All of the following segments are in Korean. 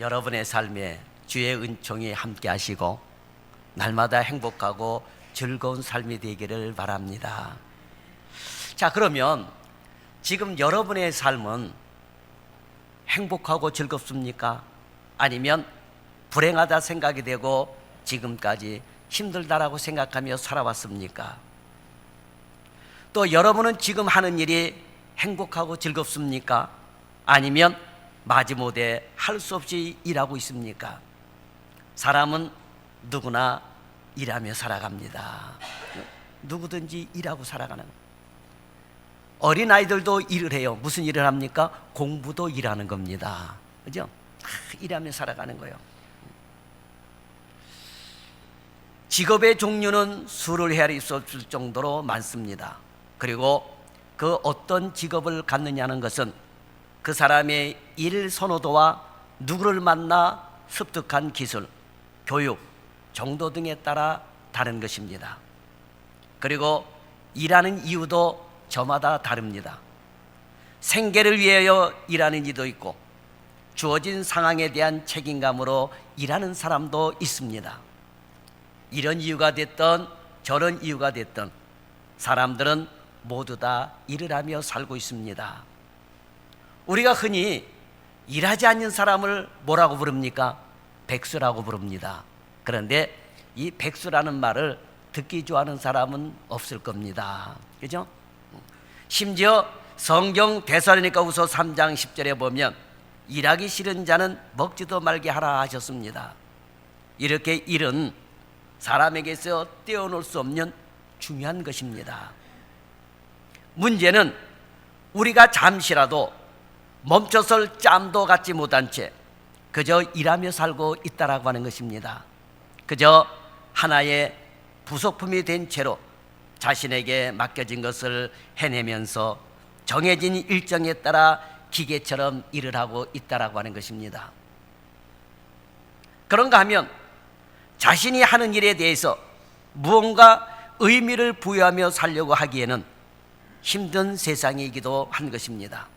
여러분의 삶에 주의 은총이 함께 하시고 날마다 행복하고 즐거운 삶이 되기를 바랍니다. 자, 그러면 지금 여러분의 삶은 행복하고 즐겁습니까? 아니면 불행하다 생각이 되고 지금까지 힘들다라고 생각하며 살아왔습니까? 또 여러분은 지금 하는 일이 행복하고 즐겁습니까? 아니면 마지못해 할 수 없이 일하고 있습니까? 사람은 누구나 일하며 살아갑니다. 누구든지 일하고 살아가는. 어린아이들도 일을 해요. 무슨 일을 합니까? 공부도 일하는 겁니다. 그죠? 일하며 살아가는 거예요. 직업의 종류는 수를 헤아릴 수 없을 정도로 많습니다. 그리고 그 어떤 직업을 갖느냐는 것은 그 사람의 일 선호도와 누구를 만나 습득한 기술, 교육, 정도 등에 따라 다른 것입니다. 그리고 일하는 이유도 저마다 다릅니다. 생계를 위하여 일하는 이도 있고 주어진 상황에 대한 책임감으로 일하는 사람도 있습니다. 이런 이유가 됐던 저런 이유가 됐던 사람들은 모두 다 일을 하며 살고 있습니다. 우리가 흔히 일하지 않는 사람을 뭐라고 부릅니까? 백수라고 부릅니다. 그런데 이 백수라는 말을 듣기 좋아하는 사람은 없을 겁니다. 그죠? 심지어 성경 데살로니가후서 3장 10절에 보면 일하기 싫은 자는 먹지도 말게 하라 하셨습니다. 이렇게 일은 사람에게서 떼어놓을 수 없는 중요한 것입니다. 문제는 우리가 잠시라도 멈춰설 짬도 갖지 못한 채 그저 일하며 살고 있다라고 하는 것입니다. 그저 하나의 부속품이 된 채로 자신에게 맡겨진 것을 해내면서 정해진 일정에 따라 기계처럼 일을 하고 있다라고 하는 것입니다. 그런가 하면 자신이 하는 일에 대해서 무언가 의미를 부여하며 살려고 하기에는 힘든 세상이기도 한 것입니다.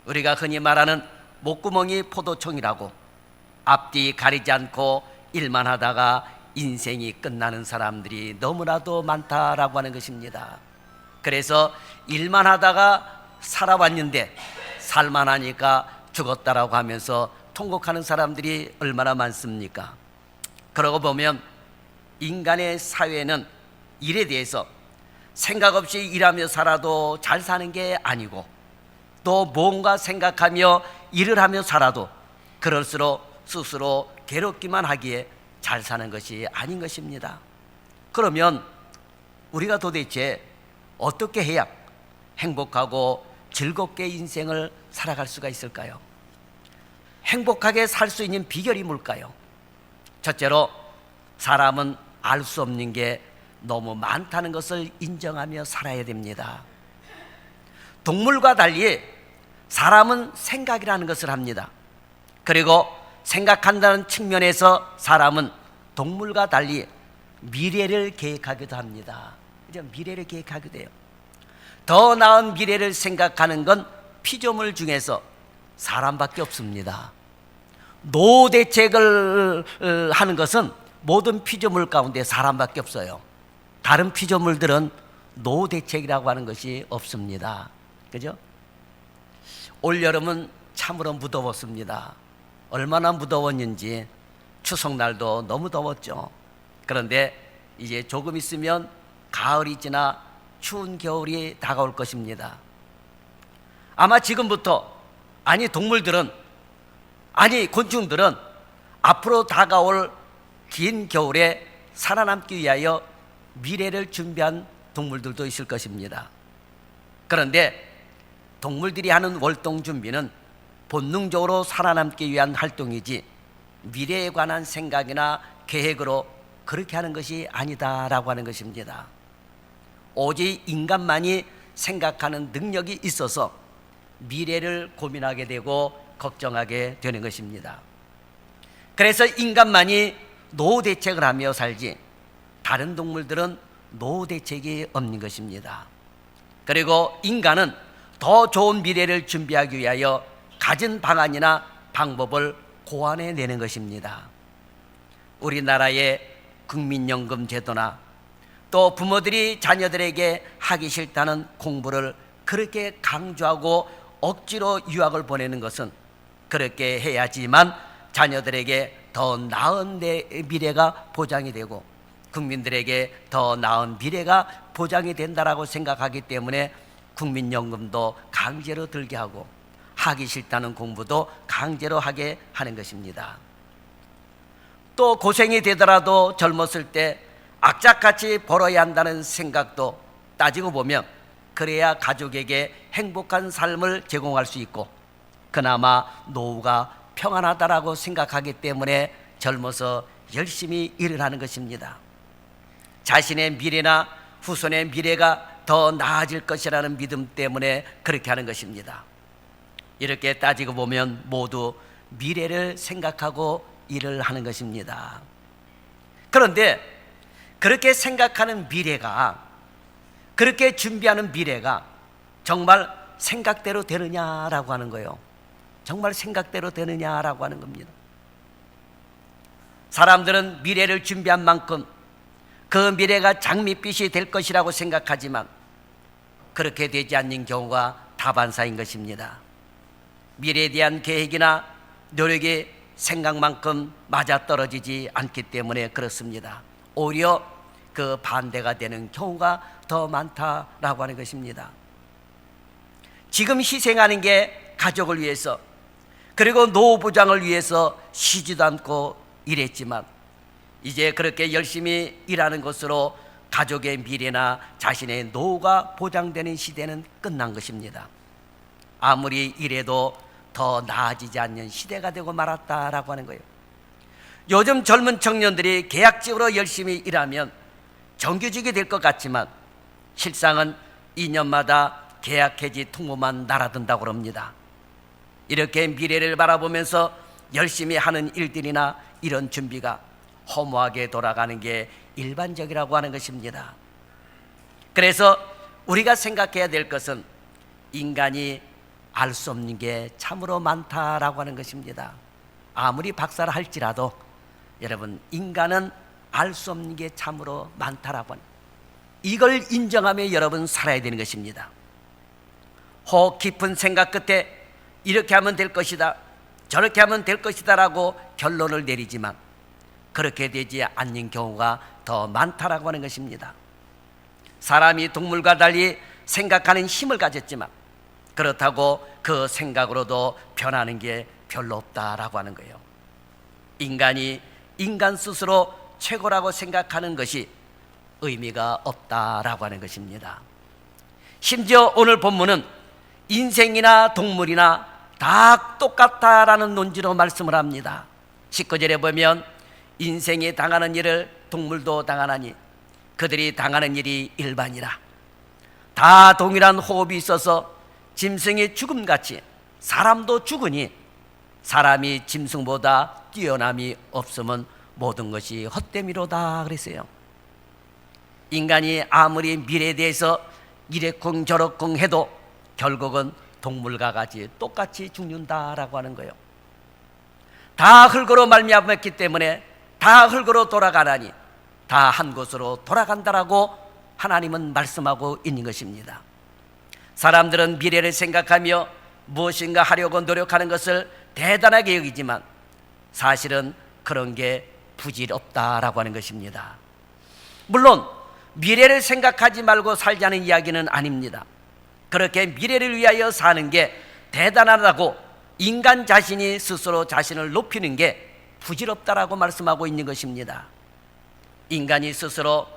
우리가 흔히 말하는 목구멍이 포도청이라고 앞뒤 가리지 않고 일만 하다가 인생이 끝나는 사람들이 너무나도 많다라고 하는 것입니다. 그래서 일만 하다가 살아왔는데 살만하니까 죽었다라고 하면서 통곡하는 사람들이 얼마나 많습니까? 그러고 보면 인간의 사회는 일에 대해서 생각 없이 일하며 살아도 잘 사는 게 아니고 또 뭔가 생각하며 일을 하며 살아도 그럴수록 스스로 괴롭기만 하기에 잘 사는 것이 아닌 것입니다. 그러면 우리가 도대체 어떻게 해야 행복하고 즐겁게 인생을 살아갈 수가 있을까요? 행복하게 살 수 있는 비결이 뭘까요? 첫째로 사람은 알 수 없는 게 너무 많다는 것을 인정하며 살아야 됩니다. 동물과 달리 사람은 생각이라는 것을 합니다. 그리고 생각한다는 측면에서 사람은 동물과 달리 미래를 계획하기도 합니다. 미래를 계획하기도 해요. 더 나은 미래를 생각하는 건 피조물 중에서 사람밖에 없습니다. 노후 대책을 하는 것은 모든 피조물 가운데 사람밖에 없어요. 다른 피조물들은 노후 대책이라고 하는 것이 없습니다. 그죠? 올여름은 참으로 무더웠습니다. 얼마나 무더웠는지 추석날도 너무 더웠죠. 그런데 이제 조금 있으면 가을이 지나 추운 겨울이 다가올 것입니다. 아마 지금부터 동물들은 곤충들은 앞으로 다가올 긴 겨울에 살아남기 위하여 미래를 준비한 동물들도 있을 것입니다. 그런데 동물들이 하는 월동 준비는 본능적으로 살아남기 위한 활동이지 미래에 관한 생각이나 계획으로 그렇게 하는 것이 아니다라고 하는 것입니다. 오직 인간만이 생각하는 능력이 있어서 미래를 고민하게 되고 걱정하게 되는 것입니다. 그래서 인간만이 노후 대책을 하며 살지 다른 동물들은 노후 대책이 없는 것입니다. 그리고 인간은 더 좋은 미래를 준비하기 위하여 가진 방안이나 방법을 고안해내는 것입니다. 우리나라의 국민연금 제도나 또 부모들이 자녀들에게 하기 싫다는 공부를 그렇게 강조하고 억지로 유학을 보내는 것은 그렇게 해야지만 자녀들에게 더 나은 미래가 보장이 되고 국민들에게 더 나은 미래가 보장이 된다라고 생각하기 때문에 국민연금도 강제로 들게 하고 하기 싫다는 공부도 강제로 하게 하는 것입니다. 또 고생이 되더라도 젊었을 때 악착같이 벌어야 한다는 생각도 따지고 보면 그래야 가족에게 행복한 삶을 제공할 수 있고 그나마 노후가 평안하다라고 생각하기 때문에 젊어서 열심히 일을 하는 것입니다. 자신의 미래나 후손의 미래가 더 나아질 것이라는 믿음 때문에 그렇게 하는 것입니다. 이렇게 따지고 보면 모두 미래를 생각하고 일을 하는 것입니다. 그런데 그렇게 생각하는 미래가, 그렇게 준비하는 미래가 정말 생각대로 되느냐라고 하는 거예요. 정말 생각대로 되느냐라고 하는 겁니다. 사람들은 미래를 준비한 만큼 그 미래가 장밋빛이 될 것이라고 생각하지만 그렇게 되지 않는 경우가 다반사인 것입니다. 미래에 대한 계획이나 노력이 생각만큼 맞아떨어지지 않기 때문에 그렇습니다. 오히려 그 반대가 되는 경우가 더 많다라고 하는 것입니다. 지금 희생하는 게 가족을 위해서 그리고 노후 보장을 위해서 쉬지도 않고 일했지만 이제 그렇게 열심히 일하는 것으로 가족의 미래나 자신의 노후가 보장되는 시대는 끝난 것입니다. 아무리 일해도 더 나아지지 않는 시대가 되고 말았다라고 하는 거예요. 요즘 젊은 청년들이 계약직으로 열심히 일하면 정규직이 될 것 같지만 실상은 2년마다 계약 해지 통보만 날아든다고 합니다. 이렇게 미래를 바라보면서 열심히 하는 일들이나 이런 준비가 허무하게 돌아가는 게 일반적이라고 하는 것입니다. 그래서 우리가 생각해야 될 것은 인간이 알 수 없는 게 참으로 많다라고 하는 것입니다. 아무리 박사를 할지라도 여러분 인간은 알 수 없는 게 참으로 많다라고 하는, 이걸 인정하며 여러분 살아야 되는 것입니다. 혹 깊은 생각 끝에 이렇게 하면 될 것이다, 저렇게 하면 될 것이다 라고 결론을 내리지만 그렇게 되지 않는 경우가 더 많다라고 하는 것입니다. 사람이 동물과 달리 생각하는 힘을 가졌지만 그렇다고 그 생각으로도 변하는 게 별로 없다라고 하는 거예요. 인간이 인간 스스로 최고라고 생각하는 것이 의미가 없다라고 하는 것입니다. 심지어 오늘 본문은 인생이나 동물이나 다 똑같다라는 논지로 말씀을 합니다. 19절에 보면 인생이 당하는 일을 동물도 당하나니 그들이 당하는 일이 일반이라. 다 동일한 호흡이 있어서 짐승이 죽음같이 사람도 죽으니 사람이 짐승보다 뛰어남이 없으면 모든 것이 헛되미로다 그랬어요. 인간이 아무리 미래에 대해서 이래쿵 저래쿵 해도 결국은 동물과 같이 똑같이 죽는다라고 하는 거예요. 다 흙으로 말미암았기 때문에 다 흙으로 돌아가나니 다 한 곳으로 돌아간다라고 하나님은 말씀하고 있는 것입니다. 사람들은 미래를 생각하며 무엇인가 하려고 노력하는 것을 대단하게 여기지만 사실은 그런 게 부질없다라고 하는 것입니다. 물론 미래를 생각하지 말고 살자는 이야기는 아닙니다. 그렇게 미래를 위하여 사는 게 대단하다고 인간 자신이 스스로 자신을 높이는 게 부질없다라고 말씀하고 있는 것입니다. 인간이 스스로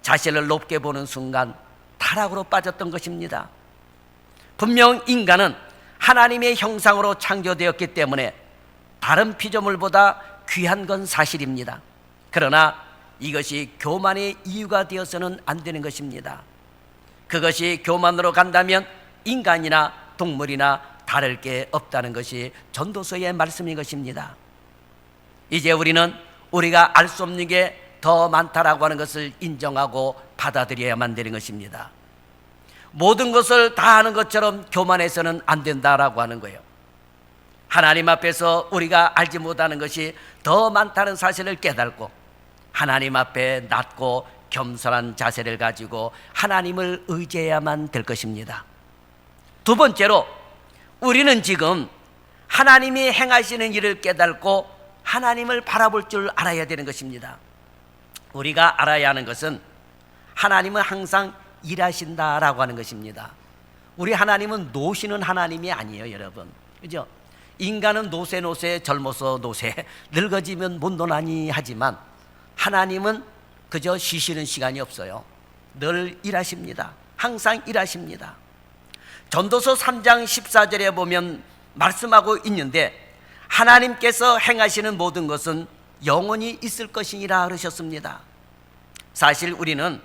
자신을 높게 보는 순간 타락으로 빠졌던 것입니다. 분명 인간은 하나님의 형상으로 창조되었기 때문에 다른 피조물보다 귀한 건 사실입니다. 그러나 이것이 교만의 이유가 되어서는 안 되는 것입니다. 그것이 교만으로 간다면 인간이나 동물이나 다를 게 없다는 것이 전도서의 말씀인 것입니다. 이제 우리는 우리가 알 수 없는 게 더 많다라고 하는 것을 인정하고 받아들여야만 되는 것입니다. 모든 것을 다 아는 것처럼 교만해서는 안 된다라고 하는 거예요. 하나님 앞에서 우리가 알지 못하는 것이 더 많다는 사실을 깨닫고 하나님 앞에 낮고 겸손한 자세를 가지고 하나님을 의지해야만 될 것입니다. 두 번째로, 우리는 지금 하나님이 행하시는 일을 깨닫고 하나님을 바라볼 줄 알아야 되는 것입니다. 우리가 알아야 하는 것은 하나님은 항상 일하신다라고 하는 것입니다. 우리 하나님은 노시는 하나님이 아니에요, 여러분. 그죠? 인간은 노세 젊어서 노세, 늙어지면 못 노나니 하지만 하나님은 그저 쉬시는 시간이 없어요. 늘 일하십니다. 항상 일하십니다. 전도서 3장 14절에 보면 말씀하고 있는데, 하나님께서 행하시는 모든 것은 영원히 있을 것이니라 그러셨습니다. 사실 우리는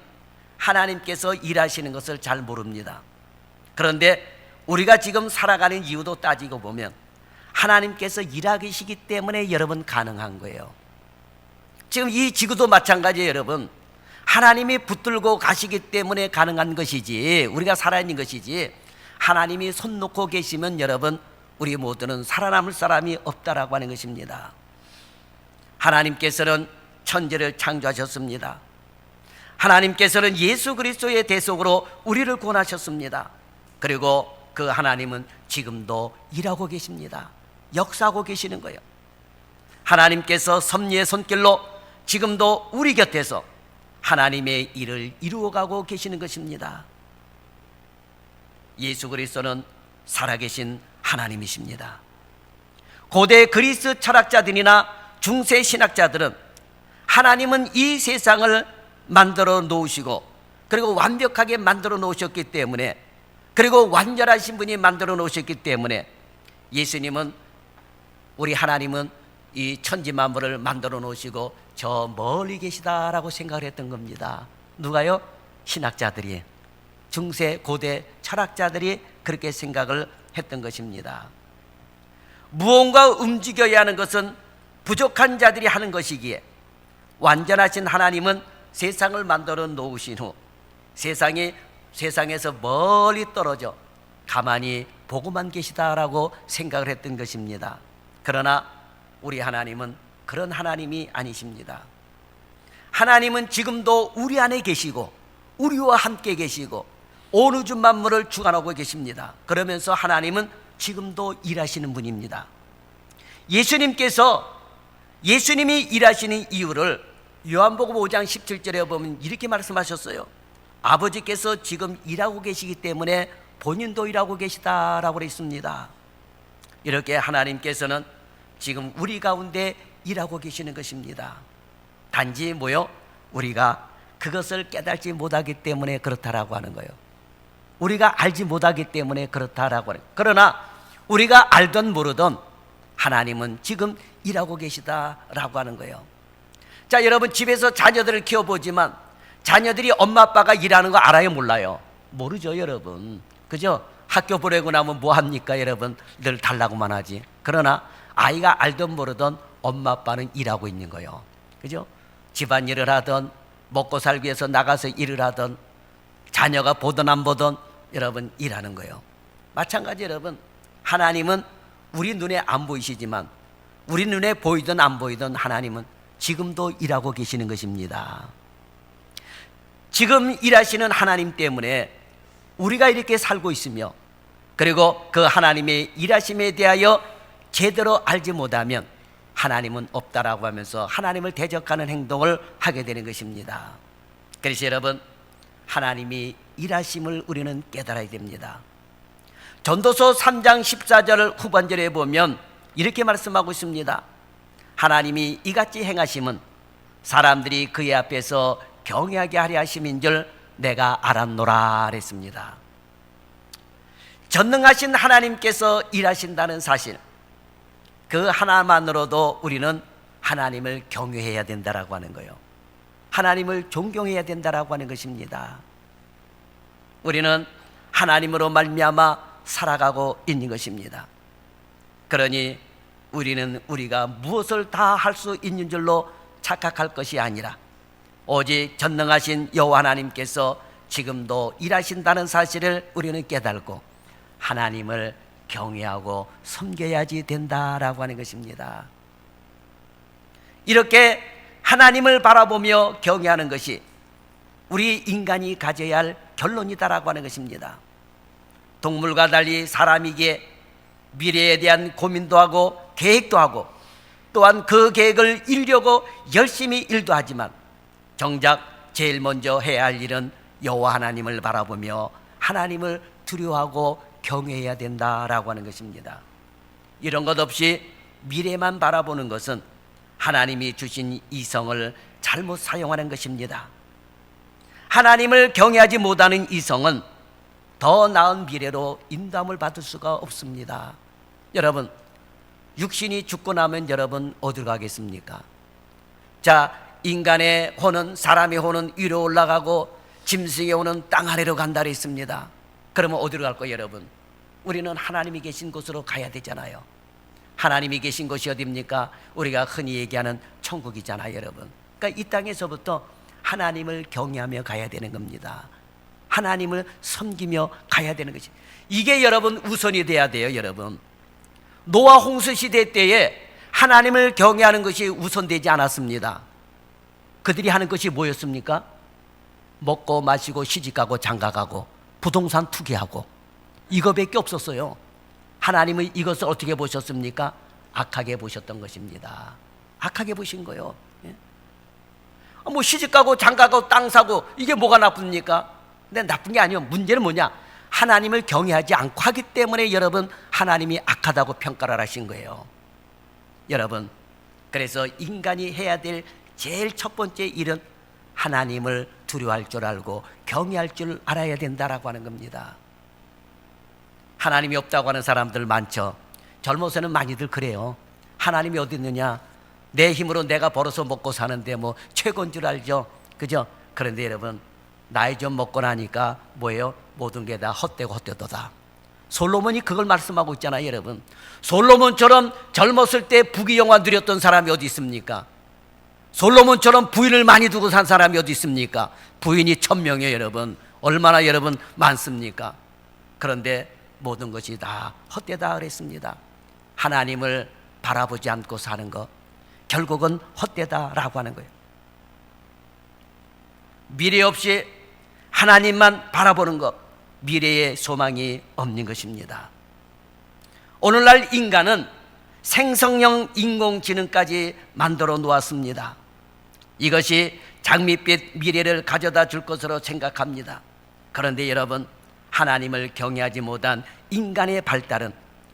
하나님께서 일하시는 것을 잘 모릅니다. 그런데 우리가 지금 살아가는 이유도 따지고 보면 하나님께서 일하시기 때문에 여러분 가능한 거예요. 지금 이 지구도 마찬가지예요, 여러분. 하나님이 붙들고 가시기 때문에 가능한 것이지, 우리가 살아있는 것이지, 하나님이 손 놓고 계시면 여러분, 우리 모두는 살아남을 사람이 없다라고 하는 것입니다. 하나님께서는 천지를 창조하셨습니다. 하나님께서는 예수 그리스도의 대속으로 우리를 구원하셨습니다. 그리고 그 하나님은 지금도 일하고 계십니다. 역사하고 계시는 거예요. 하나님께서 섭리의 손길로 지금도 우리 곁에서 하나님의 일을 이루어가고 계시는 것입니다. 예수 그리스도는 살아계신 하나님이십니다. 고대 그리스 철학자들이나 중세 신학자들은 하나님은 이 세상을 만들어 놓으시고, 그리고 완벽하게 만들어 놓으셨기 때문에, 그리고 완전하신 분이 만들어 놓으셨기 때문에, 예수님은, 우리 하나님은 이 천지 만물을 만들어 놓으시고 저 멀리 계시다라고 생각을 했던 겁니다. 누가요? 신학자들이, 중세 고대 철학자들이 그렇게 생각을 했던 것입니다. 무언가 움직여야 하는 것은 부족한 자들이 하는 것이기에, 완전하신 하나님은 세상을 만들어 놓으신 후 세상에서 멀리 떨어져 가만히 보고만 계시다라고 생각을 했던 것입니다. 그러나 우리 하나님은 그런 하나님이 아니십니다. 하나님은 지금도 우리 안에 계시고 우리와 함께 계시고 온 우주 만물을 주관하고 계십니다. 그러면서 하나님은 지금도 일하시는 분입니다. 예수님이 일하시는 이유를 요한복음 5장 17절에 보면 이렇게 말씀하셨어요. 아버지께서 지금 일하고 계시기 때문에 본인도 일하고 계시다라고 했습니다. 이렇게 하나님께서는 지금 우리 가운데 일하고 계시는 것입니다. 단지 우리가 그것을 깨닫지 못하기 때문에 그렇다라고 하는 거예요. 우리가 알지 못하기 때문에 그렇다라고 하는 거예요. 그러나 우리가 알던 모르던 하나님은 지금 일하고 계시다라고 하는 거예요. 자, 여러분, 집에서 자녀들을 키워보지만 자녀들이 엄마 아빠가 일하는 거 알아요, 몰라요? 모르죠, 여러분. 그죠? 학교 보내고 나면 뭐 합니까, 여러분? 늘 달라고만 하지. 그러나 아이가 알던 모르던 엄마 아빠는 일하고 있는 거예요. 그죠? 집안일을 하던, 먹고 살기 위해서 나가서 일을 하던, 자녀가 보든 안 보든 여러분 일하는 거예요. 마찬가지 여러분, 하나님은 우리 눈에 안 보이시지만 우리 눈에 보이든 안 보이든 하나님은 지금도 일하고 계시는 것입니다. 지금 일하시는 하나님 때문에 우리가 이렇게 살고 있으며, 그리고 그 하나님의 일하심에 대하여 제대로 알지 못하면 하나님은 없다라고 하면서 하나님을 대적하는 행동을 하게 되는 것입니다. 그래서 여러분, 하나님이 일하심을 우리는 깨달아야 됩니다. 전도서 3장 14절 후반절에 보면 이렇게 말씀하고 있습니다. 하나님이 이같이 행하심은 사람들이 그의 앞에서 경외하게 하려 하심인 줄 내가 알았노라 그랬습니다. 전능하신 하나님께서 일하신다는 사실, 그 하나만으로도 우리는 하나님을 경외해야 된다라고 하는 거예요. 하나님을 존경해야 된다라고 하는 것입니다. 우리는 하나님으로 말미암아 살아가고 있는 것입니다. 그러니 우리는 우리가 무엇을 다 할 수 있는 줄로 착각할 것이 아니라 오직 전능하신 여호와 하나님께서 지금도 일하신다는 사실을 우리는 깨달고 하나님을 경외하고 섬겨야지 된다라고 하는 것입니다. 이렇게 하나님을 바라보며 경외하는 것이 우리 인간이 가져야 할 결론이다라고 하는 것입니다. 동물과 달리 사람에게 미래에 대한 고민도 하고 계획도 하고 또한 그 계획을 이루려고 열심히 일도 하지만 정작 제일 먼저 해야 할 일은 여호와 하나님을 바라보며 하나님을 두려워하고 경외해야 된다라고 하는 것입니다. 이런 것 없이 미래만 바라보는 것은 하나님이 주신 이성을 잘못 사용하는 것입니다. 하나님을 경외하지 못하는 이성은 더 나은 미래로 인도함을 받을 수가 없습니다. 여러분, 육신이 죽고 나면 여러분 어디로 가겠습니까? 자, 인간의 혼은, 사람의 혼은 위로 올라가고 짐승의 혼은 땅 아래로 간다 했습니다. 그러면 어디로 갈 거예요, 여러분? 우리는 하나님이 계신 곳으로 가야 되잖아요. 하나님이 계신 곳이 어디입니까? 우리가 흔히 얘기하는 천국이잖아요, 여러분. 그러니까 이 땅에서부터 하나님을 경외하며 가야 되는 겁니다. 하나님을 섬기며 가야 되는 것이, 이게 여러분 우선이 돼야 돼요. 여러분, 노아 홍수 시대 때에 하나님을 경외하는 것이 우선되지 않았습니다. 그들이 하는 것이 뭐였습니까? 먹고 마시고 시집가고 장가가고 부동산 투기하고 이거밖에 없었어요. 하나님은 이것을 어떻게 보셨습니까? 악하게 보셨던 것입니다. 악하게 보신 거예요. 뭐 시집가고 장가가고 땅 사고 이게 뭐가 나쁩니까? 근데 나쁜 게 아니에요. 문제는 뭐냐? 하나님을 경외하지 않고 하기 때문에 여러분 하나님이 악하다고 평가를 하신 거예요. 여러분, 그래서 인간이 해야 될 제일 첫 번째 일은 하나님을 두려워할 줄 알고 경외할 줄 알아야 된다라고 하는 겁니다. 하나님이 없다고 하는 사람들 많죠. 젊어서는 많이들 그래요. 하나님이 어디 있느냐? 내 힘으로 내가 벌어서 먹고 사는데 뭐 최고인 줄 알죠? 그죠? 그런데 여러분, 나이 좀 먹고 나니까 뭐예요? 모든 게 다 헛되고 헛되도다. 솔로몬이 그걸 말씀하고 있잖아요, 여러분. 솔로몬처럼 젊었을 때 부귀영화 누렸던 사람이 어디 있습니까? 솔로몬처럼 부인을 많이 두고 산 사람이 어디 있습니까? 부인이 1000명이에요, 여러분. 얼마나 여러분 많습니까? 그런데 모든 것이 다 헛되다 그랬습니다. 하나님을 바라보지 않고 사는 것, 결국은 헛되다라고 하는 거예요. 미래 없이 하나님만 바라보는 것, 미래에 소망이 없는 것입니다. 오늘날 인간은 생성형 인공지능까지 만들어 놓았습니다. 이것이 장밋빛 미래를 가져다 줄 것으로 생각합니다. 그런데 여러분, 하나님을 경외하지 못한 인간의 발달은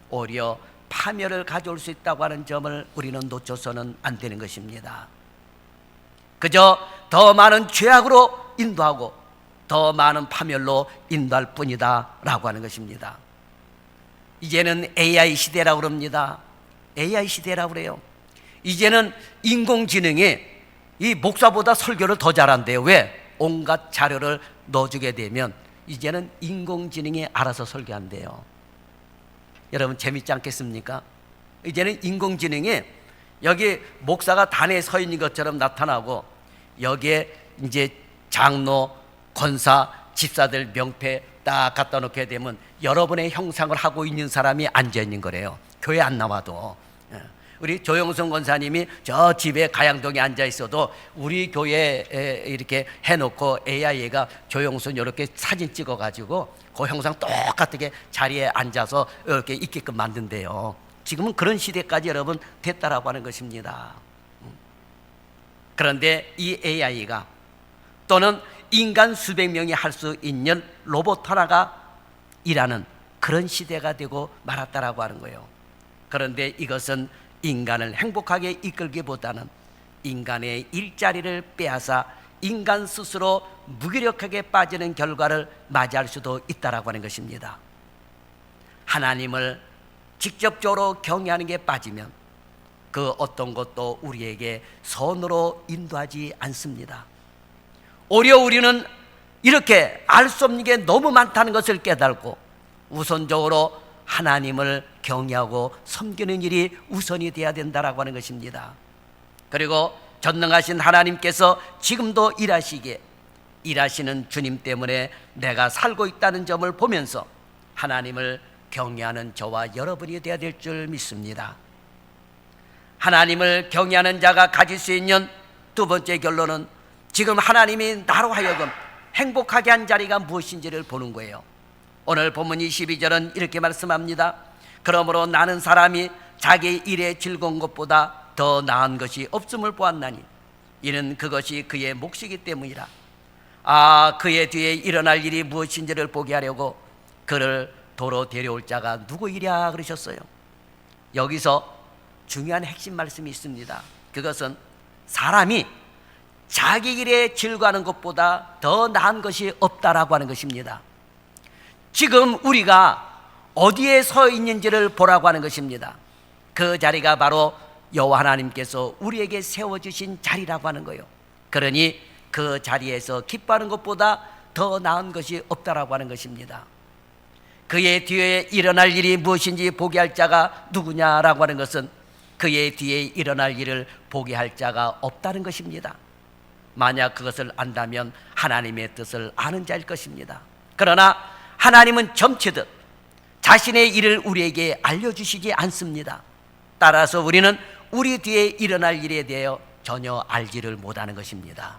오히려 파멸을 가져올 수 있다고 하는 점을 우리는 놓쳐서는 안 되는 것입니다. 그저 더 많은 죄악으로 인도하고 더 많은 파멸로 인도할 뿐이다 라고 하는 것입니다. 이제는 AI 시대라고 그럽니다. AI 시대라고 그래요. 이제는 인공지능이 이 목사보다 설교를 더 잘한대요. 왜? 온갖 자료를 넣어주게 되면 이제는 인공지능이 알아서 설교한대요. 여러분, 재밌지 않겠습니까? 이제는 인공지능이 여기 목사가 단에 서 있는 것처럼 나타나고 여기에 이제 장로, 권사, 집사들 명패 딱 갖다 놓게 되면 여러분의 형상을 하고 있는 사람이 앉아 있는 거래요. 교회 안 나와도. 우리 조영선 권사님이 저 집에 가양동에 앉아 있어도 우리 교회에 이렇게 해놓고 AI가 조영선 이렇게 사진 찍어가지고 그 형상 똑같게 자리에 앉아서 이렇게 있게끔 만든대요. 지금은 그런 시대까지 여러분 됐다라고 하는 것입니다. 그런데 이 AI가 또는 인간 수백 명이 할 수 있는 로봇 하나가 일하는 그런 시대가 되고 말았다라고 하는 거예요. 그런데 이것은 인간을 행복하게 이끌기보다는 인간의 일자리를 빼앗아 인간 스스로 무기력하게 빠지는 결과를 맞이할 수도 있다라고 하는 것입니다. 하나님을 직접적으로 경외하는 게 빠지면 그 어떤 것도 우리에게 선으로 인도하지 않습니다. 오히려 우리는 이렇게 알 수 없는 게 너무 많다는 것을 깨달고 우선적으로 하나님을 경외하고 섬기는 일이 우선이 되어야 된다라고 하는 것입니다. 그리고 전능하신 하나님께서 지금도 일하시기에 일하시는 주님 때문에 내가 살고 있다는 점을 보면서 하나님을 경외하는 저와 여러분이 되어야 될 줄 믿습니다. 하나님을 경외하는 자가 가질 수 있는 두 번째 결론은 지금 하나님이 나로 하여금 행복하게 한 자리가 무엇인지를 보는 거예요. 오늘 본문 22절은 이렇게 말씀합니다. 그러므로 나는 사람이 자기 일에 즐거운 것보다 더 나은 것이 없음을 보았나니 이는 그것이 그의 몫이기 때문이라. 그의 뒤에 일어날 일이 무엇인지를 보게 하려고 그를 도로 데려올 자가 누구이랴 그러셨어요. 여기서 중요한 핵심 말씀이 있습니다. 그것은 사람이 자기 일에 즐거워하는 것보다 더 나은 것이 없다라고 하는 것입니다. 지금 우리가 어디에 서 있는지를 보라고 하는 것입니다. 그 자리가 바로 여호와 하나님께서 우리에게 세워주신 자리라고 하는 거예요. 그러니 그 자리에서 기뻐하는 것보다 더 나은 것이 없다라고 하는 것입니다. 그의 뒤에 일어날 일이 무엇인지 보게 할 자가 누구냐라고 하는 것은 그의 뒤에 일어날 일을 보게 할 자가 없다는 것입니다. 만약 그것을 안다면 하나님의 뜻을 아는 자일 것입니다. 그러나 하나님은 점치듯 자신의 일을 우리에게 알려주시지 않습니다. 따라서 우리는 우리 뒤에 일어날 일에 대하여 전혀 알지를 못하는 것입니다.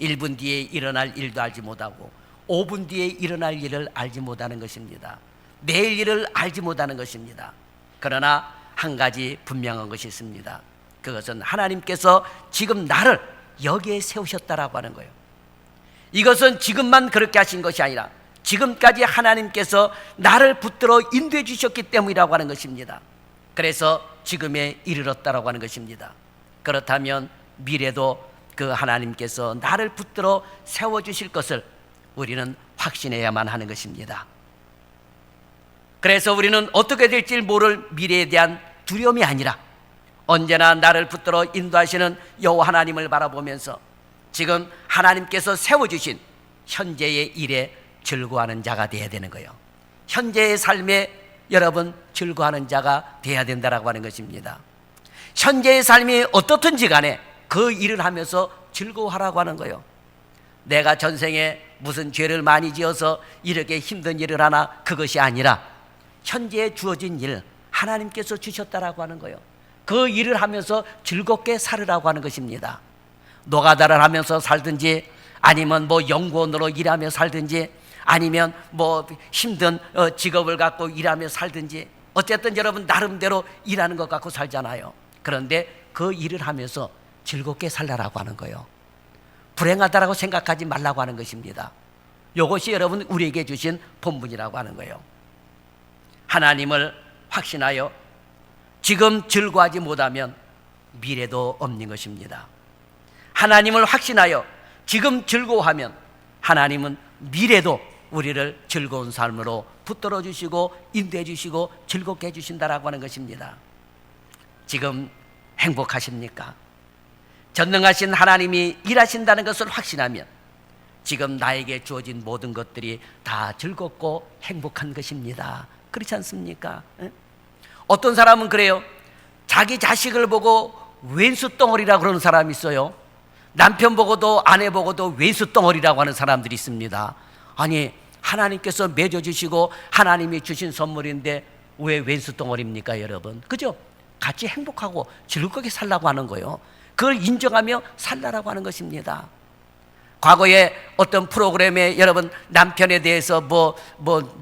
1분 뒤에 일어날 일도 알지 못하고 5분 뒤에 일어날 일을 알지 못하는 것입니다. 내일 일을 알지 못하는 것입니다. 그러나 한 가지 분명한 것이 있습니다. 그것은 하나님께서 지금 나를 여기에 세우셨다라고 하는 거예요. 이것은 지금만 그렇게 하신 것이 아니라 지금까지 하나님께서 나를 붙들어 인도해 주셨기 때문이라고 하는 것입니다. 그래서 지금에 이르렀다라고 하는 것입니다. 그렇다면 미래도 그 하나님께서 나를 붙들어 세워주실 것을 우리는 확신해야만 하는 것입니다. 그래서 우리는 어떻게 될지 모를 미래에 대한 두려움이 아니라 언제나 나를 붙들어 인도하시는 여호와 하나님을 바라보면서 지금 하나님께서 세워주신 현재의 일에 즐거워하는 자가 되어야 되는 거예요. 현재의 삶에 여러분 즐거워하는 자가 되어야 된다라고 하는 것입니다. 현재의 삶이 어떻든지 간에 그 일을 하면서 즐거워하라고 하는 거예요. 내가 전생에 무슨 죄를 많이 지어서 이렇게 힘든 일을 하나, 그것이 아니라 현재에 주어진 일 하나님께서 주셨다라고 하는 거예요. 그 일을 하면서 즐겁게 살으라고 하는 것입니다. 노가다를 하면서 살든지 아니면 연구원으로 일하며 살든지 아니면 힘든 직업을 갖고 일하며 살든지 어쨌든 여러분 나름대로 일하는 것 갖고 살잖아요. 그런데 그 일을 하면서 즐겁게 살라라고 하는 거예요. 불행하다라고 생각하지 말라고 하는 것입니다. 이것이 여러분 우리에게 주신 본분이라고 하는 거예요. 하나님을 확신하여 지금 즐거워하지 못하면 미래도 없는 것입니다. 하나님을 확신하여 지금 즐거워하면 하나님은 미래도 우리를 즐거운 삶으로 붙들어 주시고 인도해 주시고 즐겁게 해 주신다라고 하는 것입니다. 지금 행복하십니까? 전능하신 하나님이 일하신다는 것을 확신하면 지금 나에게 주어진 모든 것들이 다 즐겁고 행복한 것입니다. 그렇지 않습니까? 어떤 사람은 그래요. 자기 자식을 보고 왼수덩어리라고 그러는 사람이 있어요. 남편 보고도 아내 보고도 왼수덩어리라고 하는 사람들이 있습니다. 아니, 하나님께서 맺어주시고 하나님이 주신 선물인데 왜 왼수덩어리입니까 여러분? 그죠? 같이 행복하고 즐겁게 살라고 하는 거예요. 그걸 인정하며 살라라고 하는 것입니다. 과거에 어떤 프로그램에 여러분 남편에 대해서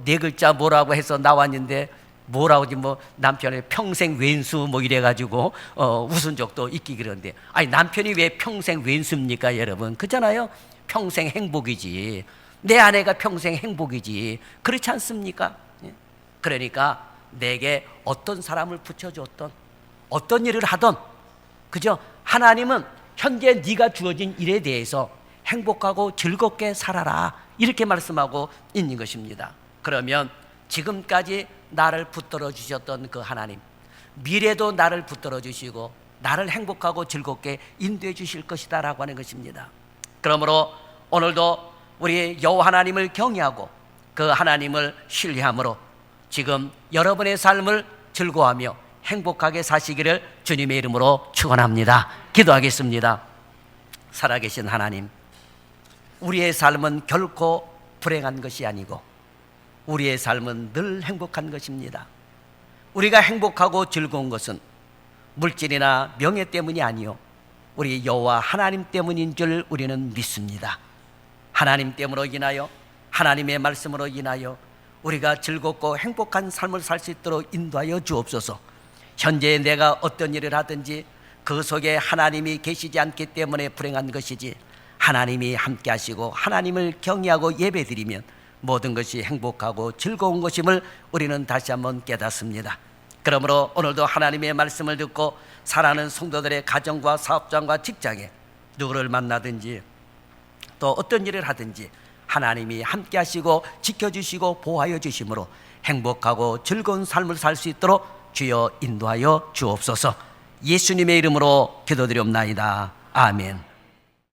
네 글자 뭐라고 해서 나왔는데 뭐라고 하지 남편의 평생 왼수 이래가지고 웃은 적도 있기 그런데 아니 남편이 왜 평생 왼수입니까 여러분? 그렇잖아요. 평생 행복이지. 내 아내가 평생 행복이지. 그렇지 않습니까? 그러니까 내게 어떤 사람을 붙여줬던 어떤 일을 하던 그죠? 하나님은 현재 네가 주어진 일에 대해서 행복하고 즐겁게 살아라 이렇게 말씀하고 있는 것입니다. 그러면 지금까지 나를 붙들어 주셨던 그 하나님 미래도 나를 붙들어 주시고 나를 행복하고 즐겁게 인도해 주실 것이다 라고 하는 것입니다. 그러므로 오늘도 우리 여호와 하나님을 경외하고 그 하나님을 신뢰함으로 지금 여러분의 삶을 즐거워하며 행복하게 사시기를 주님의 이름으로 축원합니다. 기도하겠습니다. 살아계신 하나님, 우리의 삶은 결코 불행한 것이 아니고 우리의 삶은 늘 행복한 것입니다. 우리가 행복하고 즐거운 것은 물질이나 명예 때문이 아니요 우리 여호와 하나님 때문인 줄 우리는 믿습니다. 하나님 때문으로 인하여, 하나님의 말씀으로 인하여 우리가 즐겁고 행복한 삶을 살 수 있도록 인도하여 주옵소서. 현재 내가 어떤 일을 하든지 그 속에 하나님이 계시지 않기 때문에 불행한 것이지, 하나님이 함께 하시고 하나님을 경외하고 예배드리면 모든 것이 행복하고 즐거운 것임을 우리는 다시 한번 깨닫습니다. 그러므로 오늘도 하나님의 말씀을 듣고 사랑하는 성도들의 가정과 사업장과 직장에 누구를 만나든지 또 어떤 일을 하든지 하나님이 함께 하시고 지켜주시고 보호하여 주심으로 행복하고 즐거운 삶을 살 수 있도록 주여 인도하여 주옵소서. 예수님의 이름으로 기도드리옵나이다. 아멘.